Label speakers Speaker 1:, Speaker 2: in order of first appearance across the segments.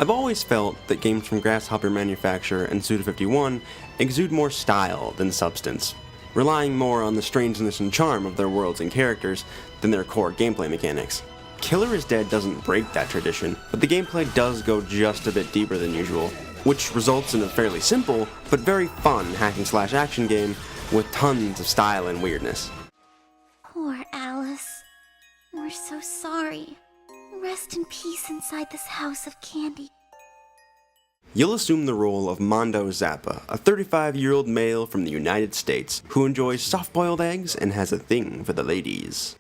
Speaker 1: I've always felt that games from Grasshopper Manufacture and Suda51 exude more style than substance, relying more on the strangeness and charm of their worlds and characters than their core gameplay mechanics. Killer is Dead doesn't break that tradition, but the gameplay does go just a bit deeper than usual, which results in a fairly simple, but very fun hack-and-slash-action game with tons of style and weirdness.
Speaker 2: Poor Alice. We're so sorry. Rest in peace inside this house of candy.
Speaker 1: You'll assume the role of Mondo Zappa, a 35-year-old male from the United States who enjoys soft-boiled eggs and has a thing for the ladies.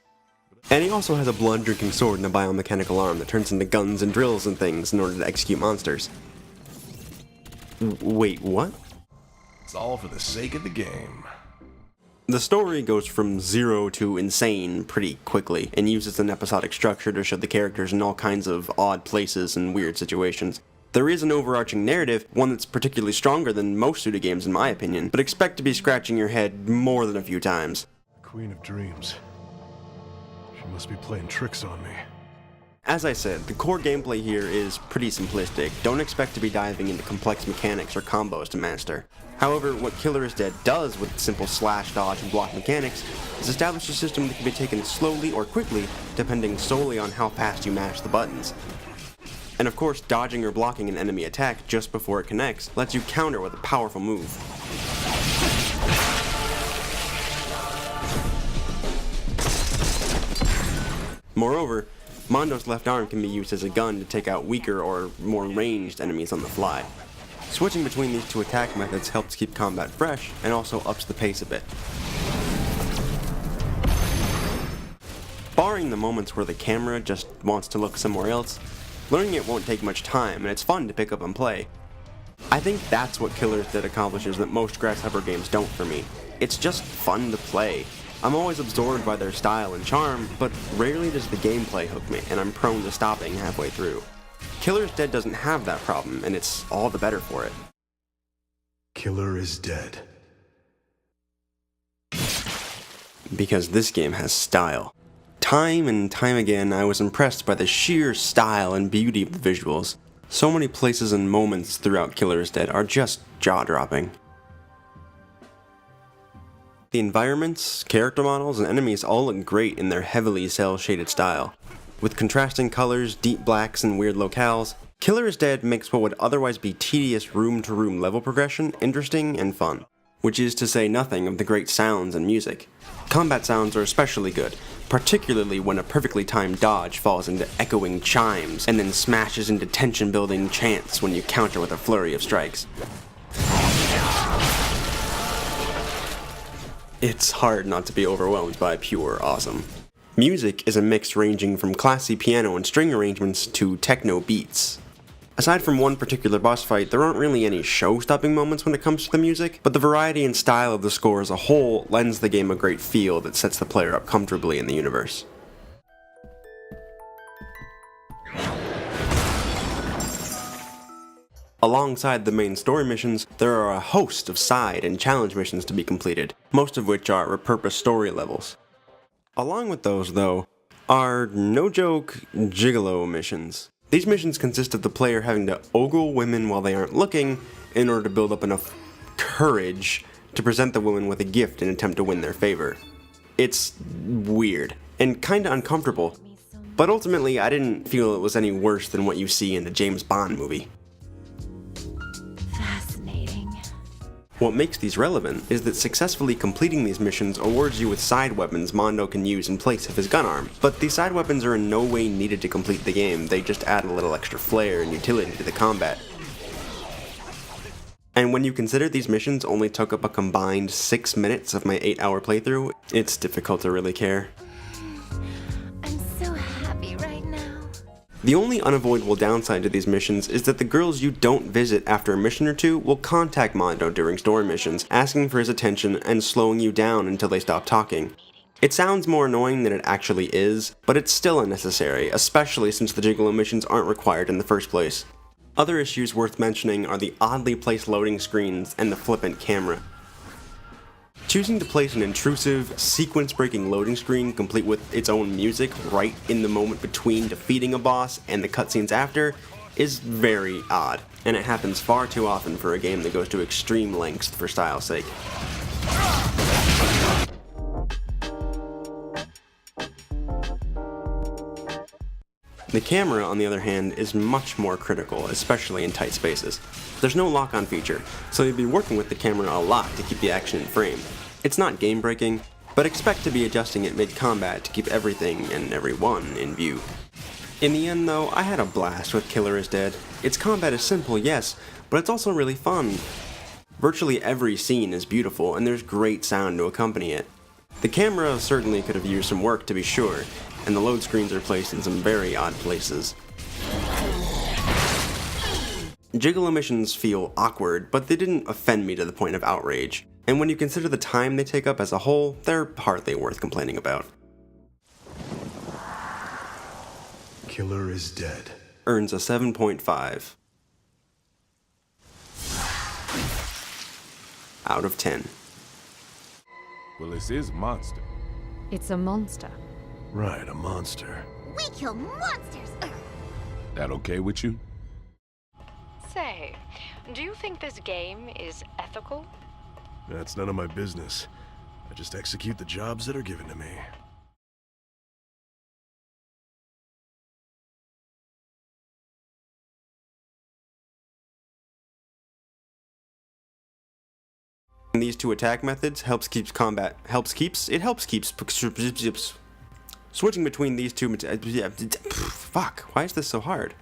Speaker 1: And he also has a blood-drinking sword and a biomechanical arm that turns into guns and drills and things in order to execute monsters. Wait, what?
Speaker 3: It's all for the sake of the game.
Speaker 1: The story goes from zero to insane pretty quickly, and uses an episodic structure to show the characters in all kinds of odd places and weird situations. There is an overarching narrative, one that's particularly stronger than most Suda games in my opinion, but expect to be scratching your head more than a few times.
Speaker 3: Queen of Dreams. She must be playing tricks on me.
Speaker 1: As I said, the core gameplay here is pretty simplistic. Don't expect to be diving into complex mechanics or combos to master. However, what Killer is Dead does with simple slash, dodge, and block mechanics is establish a system that can be taken slowly or quickly, depending solely on how fast you mash the buttons. And of course, dodging or blocking an enemy attack just before it connects lets you counter with a powerful move. Moreover, Mondo's left arm can be used as a gun to take out weaker or more ranged enemies on the fly. Switching between these two attack methods helps keep combat fresh and also ups the pace a bit. Barring the moments where the camera just wants to look somewhere else, learning it won't take much time and it's fun to pick up and play. I think that's what Killer is Dead accomplishes that most Grasshopper games don't for me. It's just fun to play. I'm always absorbed by their style and charm, but rarely does the gameplay hook me, and I'm prone to stopping halfway through. Killer is Dead doesn't have that problem, and it's all the better for it.
Speaker 3: Killer is Dead.
Speaker 1: Because this game has style. Time and time again, I was impressed by the sheer style and beauty of the visuals. So many places and moments throughout Killer is Dead are just jaw-dropping. The environments, character models, and enemies all look great in their heavily cel-shaded style. With contrasting colors, deep blacks, and weird locales, Killer is Dead makes what would otherwise be tedious room-to-room level progression interesting and fun. Which is to say nothing of the great sounds and music. Combat sounds are especially good, particularly when a perfectly timed dodge falls into echoing chimes and then smashes into tension-building chants when you counter with a flurry of strikes. It's hard not to be overwhelmed by pure awesome. Music is a mix ranging from classy piano and string arrangements to techno beats. Aside from one particular boss fight, there aren't really any show-stopping moments when it comes to the music, but the variety and style of the score as a whole lends the game a great feel that sets the player up comfortably in the universe. Alongside the main story missions, there are a host of side and challenge missions to be completed, most of which are repurposed story levels. Along with those, though, are, no joke, gigolo missions. These missions consist of the player having to ogle women while they aren't looking in order to build up enough courage to present the woman with a gift in an attempt to win their favor. It's weird, and kinda uncomfortable, but ultimately I didn't feel it was any worse than what you see in a James Bond movie. What makes these relevant is that successfully completing these missions awards you with side weapons Mondo can use in place of his gun arm, but these side weapons are in no way needed to complete the game, they just add a little extra flair and utility to the combat. And when you consider these missions only took up a combined 6 minutes of my 8-hour playthrough, it's difficult to really care. The only unavoidable downside to these missions is that the girls you don't visit after a mission or two will contact Mondo during story missions, asking for his attention and slowing you down until they stop talking. It sounds more annoying than it actually is, but it's still unnecessary, especially since the gigolo missions aren't required in the first place. Other issues worth mentioning are the oddly placed loading screens and the flippant camera. Choosing to place an intrusive, sequence-breaking loading screen complete with its own music right in the moment between defeating a boss and the cutscenes after is very odd, and it happens far too often for a game that goes to extreme lengths for style's sake. The camera, on the other hand, is much more critical, especially in tight spaces. There's no lock-on feature, so you'll be working with the camera a lot to keep the action in frame. It's not game-breaking, but expect to be adjusting it mid-combat to keep everything and everyone in view. In the end, though, I had a blast with Killer is Dead. Its combat is simple, yes, but it's also really fun. Virtually every scene is beautiful, and there's great sound to accompany it. The camera certainly could have used some work, to be sure, and the load screens are placed in some very odd places. Gigolo missions feel awkward, but they didn't offend me to the point of outrage, and when you consider the time they take up as a whole, they're hardly worth complaining about.
Speaker 3: Killer is Dead
Speaker 1: Earns a 7.5 out of 10.
Speaker 4: Well, this is a monster.
Speaker 5: It's a monster.
Speaker 3: Right, a monster.
Speaker 2: We kill monsters!
Speaker 4: That okay with you?
Speaker 6: Say, do you think this game is ethical?
Speaker 3: That's none of my business. I just execute the jobs that are given to me.
Speaker 1: These two attack methods helps keeps switching between these two fuck, why is this so hard?